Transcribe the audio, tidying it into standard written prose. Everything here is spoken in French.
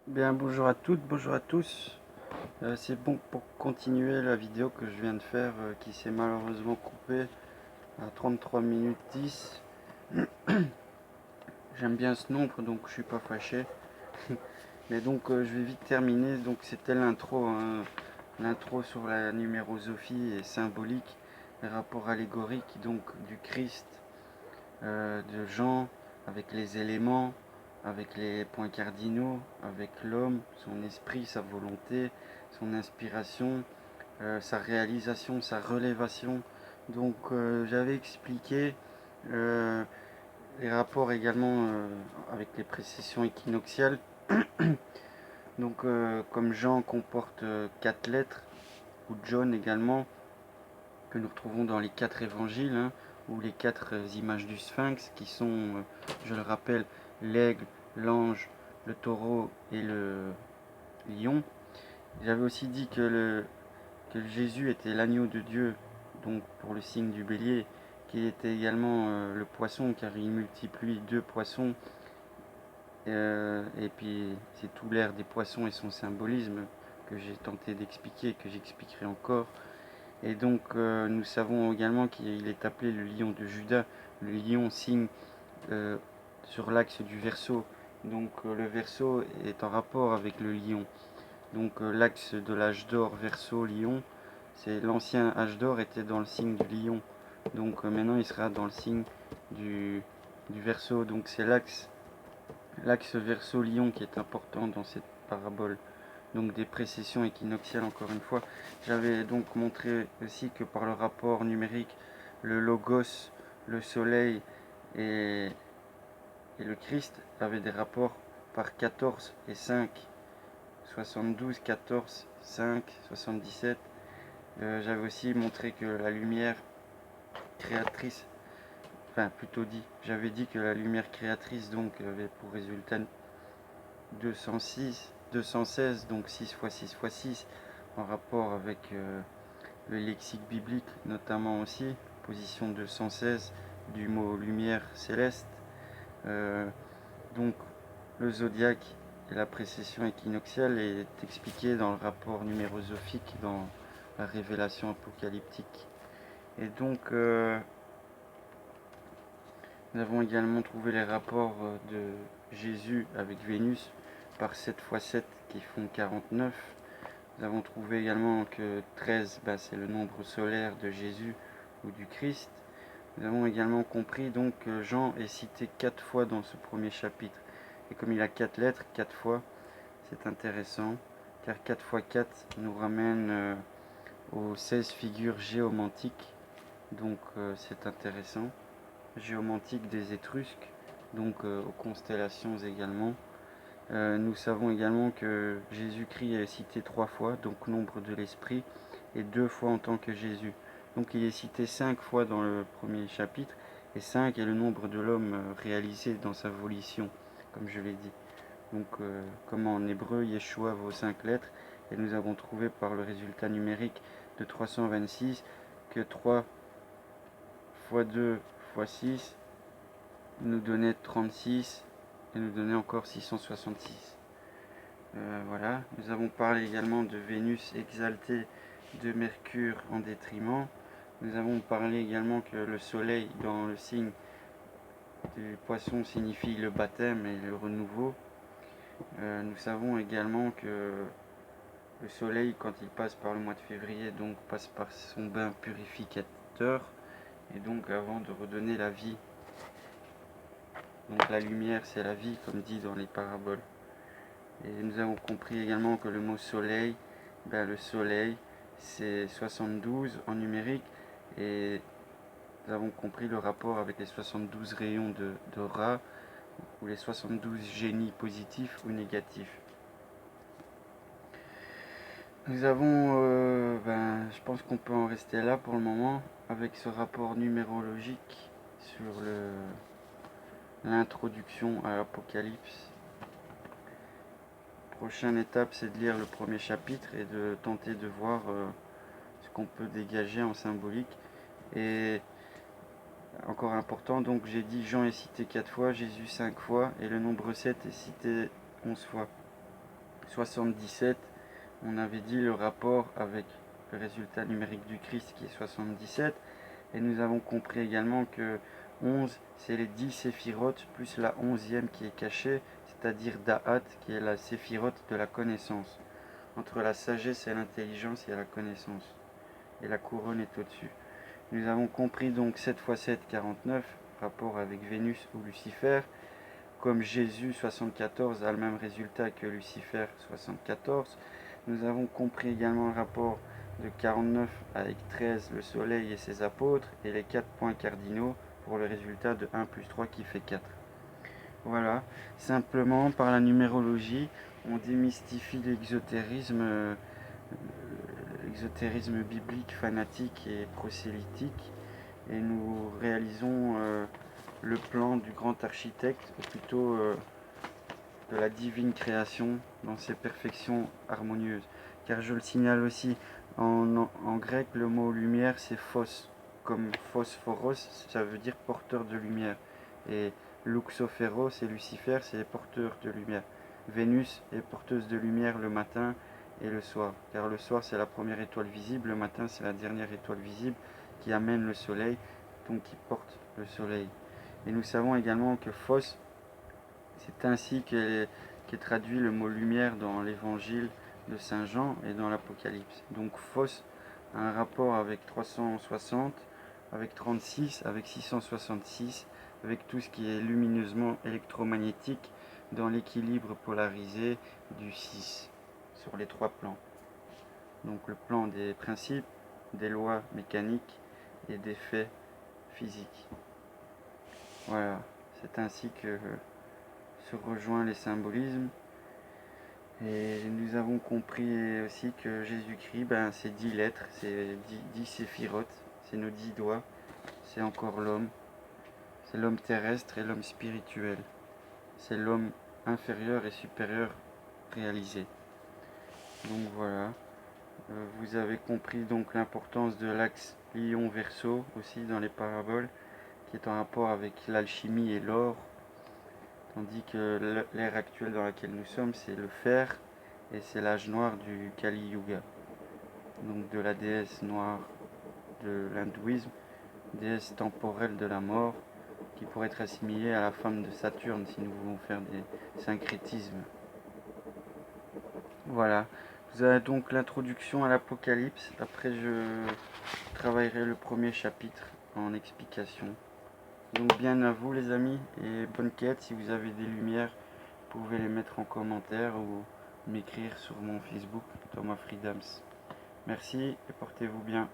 Bien, bonjour à toutes, bonjour à tous. C'est bon pour continuer la vidéo que je viens de faire qui s'est malheureusement coupée à 33 minutes 10. J'aime bien ce nombre donc je suis pas fâché. Mais donc je vais vite terminer. Donc c'était l'intro, hein. L'intro sur la numérosophie et symbolique, les rapports allégoriques donc du Christ, de Jean, avec les éléments, avec les points cardinaux, avec l'homme, son esprit, sa volonté, son inspiration, sa réalisation, sa relévation. Donc j'avais expliqué euh, les rapports également avec les précessions équinoxiales. Donc comme Jean comporte 4 lettres, ou John également, que nous retrouvons dans les 4 évangiles, hein, ou les 4 images du sphinx, qui sont, je le rappelle, l'aigle, l'ange, le taureau et le lion. J'avais aussi dit que Jésus était l'agneau de Dieu, donc pour le signe du bélier, qu'il était également le poisson, car il multiplie 2 poissons, et puis c'est tout l'air des poissons et son symbolisme que j'ai tenté d'expliquer, que j'expliquerai encore. Et donc nous savons également qu'il est appelé le lion de Juda, le lion signe euh, sur l'axe du Verseau. Donc le Verseau est en rapport avec le lion. Donc l'axe de l'âge d'or Verseau lion, c'est l'ancien âge d'or était dans le signe du lion. Donc maintenant il sera dans le signe du Verseau. Donc c'est l'axe Verseau lion qui est important dans cette parabole. Donc des précessions équinoxiales encore une fois. J'avais donc montré aussi que par le rapport numérique, le logos, le soleil et, et le Christ avaient des rapports par 14 et 5, 72, 14, 5, 77. J'avais aussi montré que la lumière créatrice, enfin plutôt dit, j'avais dit que la lumière créatrice donc avait pour résultat 206, 216, donc 6 fois 6 fois 6, en rapport avec le lexique biblique notamment aussi, position 216 du mot lumière céleste. Euh, donc le zodiaque et la précession équinoxiale est expliqué dans le rapport numérosophique, dans la révélation apocalyptique. Et donc nous avons également trouvé les rapports de Jésus avec Vénus par 7 fois 7 qui font 49. Nous avons trouvé également que 13, c'est le nombre solaire de Jésus ou du Christ. Nous avons également compris donc que Jean est cité 4 fois dans ce premier chapitre. Et comme il a 4 lettres, 4 fois, c'est intéressant, car 4 fois 4 nous ramène aux 16 figures géomantiques. Donc c'est intéressant. Géomantique des Étrusques, donc aux constellations également. Nous savons également que Jésus-Christ est cité 3 fois, donc nombre de l'esprit, et 2 fois en tant que Jésus. Donc il est cité 5 fois dans le premier chapitre, et 5 est le nombre de l'homme réalisé dans sa volition, comme je l'ai dit. Donc comme en hébreu, Yeshua vaut 5 lettres, et nous avons trouvé par le résultat numérique de 326 que 3 fois 2 fois 6 nous donnait 36 et nous donnait encore 666. Voilà, nous avons parlé également de Vénus exaltée, de Mercure en détriment. Nous avons parlé également que le soleil dans le signe du poisson signifie le baptême et le renouveau. Nous savons également que le soleil, quand il passe par le mois de février, donc passe par son bain purificateur, et donc avant de redonner la vie. Donc la lumière, c'est la vie, comme dit dans les paraboles. Et nous avons compris également que le mot soleil, le soleil, c'est 72 en numérique, et nous avons compris le rapport avec les 72 rayons de Ra, ou les 72 génies positifs ou négatifs. Nous avons, je pense qu'on peut en rester là pour le moment, avec ce rapport numérologique sur l'introduction à l'Apocalypse. Prochaine étape, c'est de lire le premier chapitre et de tenter de voir ce qu'on peut dégager en symbolique. Et encore important, donc j'ai dit Jean est cité 4 fois, Jésus 5 fois, et le nombre 7 est cité 11 fois. 77, on avait dit le rapport avec le résultat numérique du Christ qui est 77. Et nous avons compris également que 11, c'est les 10 séphirotes plus la 11e qui est cachée, c'est-à-dire Da'at, qui est la séphirote de la connaissance. Entre la sagesse et l'intelligence, il y a la connaissance. Et la couronne est au-dessus. Nous avons compris donc 7 x 7, 49, rapport avec Vénus ou Lucifer. Comme Jésus 74 a le même résultat que Lucifer 74. Nous avons compris également le rapport de 49 avec 13, le soleil et ses apôtres, et les 4 points cardinaux pour le résultat de 1 plus 3 qui fait 4. Voilà, simplement par la numérologie, on démystifie l'exotérisme biblique, fanatique et prosélytique, et nous réalisons le plan du grand architecte, ou plutôt de la divine création dans ses perfections harmonieuses. Car je le signale aussi, en grec, le mot lumière, c'est phos. Comme phosphoros, ça veut dire porteur de lumière. Et luxophéros et Lucifer, c'est porteur de lumière. Vénus est porteuse de lumière le matin et le soir. Car le soir, c'est la première étoile visible, le matin, c'est la dernière étoile visible qui amène le soleil, donc qui porte le soleil. Et nous savons également que Phos, c'est ainsi qu'est traduit le mot lumière dans l'évangile de Saint Jean et dans l'Apocalypse. Donc Phos a un rapport avec 360, avec 36, avec 666, avec tout ce qui est lumineusement électromagnétique dans l'équilibre polarisé du 6 sur les 3 plans. Donc le plan des principes, des lois mécaniques et des faits physiques. Voilà, c'est ainsi que se rejoint les symbolismes. Et nous avons compris aussi que Jésus-Christ, c'est 10 lettres, c'est 10 séphirotes, c'est nos 10 doigts, c'est encore l'homme, c'est l'homme terrestre et l'homme spirituel, c'est l'homme inférieur et supérieur réalisé. Donc voilà, vous avez compris donc l'importance de l'axe Lion-Verseau aussi dans les paraboles, qui est en rapport avec l'alchimie et l'or, tandis que l'ère actuelle dans laquelle nous sommes, c'est le fer, et c'est l'âge noir du Kali Yuga, donc de la déesse noire de l'hindouisme, déesse temporelle de la mort, qui pourrait être assimilée à la femme de Saturne si nous voulons faire des syncrétismes. Voilà, vous avez donc l'introduction à l'Apocalypse. Après, je travaillerai le premier chapitre en explication. Donc bien à vous les amis, et bonne quête. Si vous avez des lumières, vous pouvez les mettre en commentaire ou m'écrire sur mon Facebook, Thomas Freedams. Merci et portez-vous bien.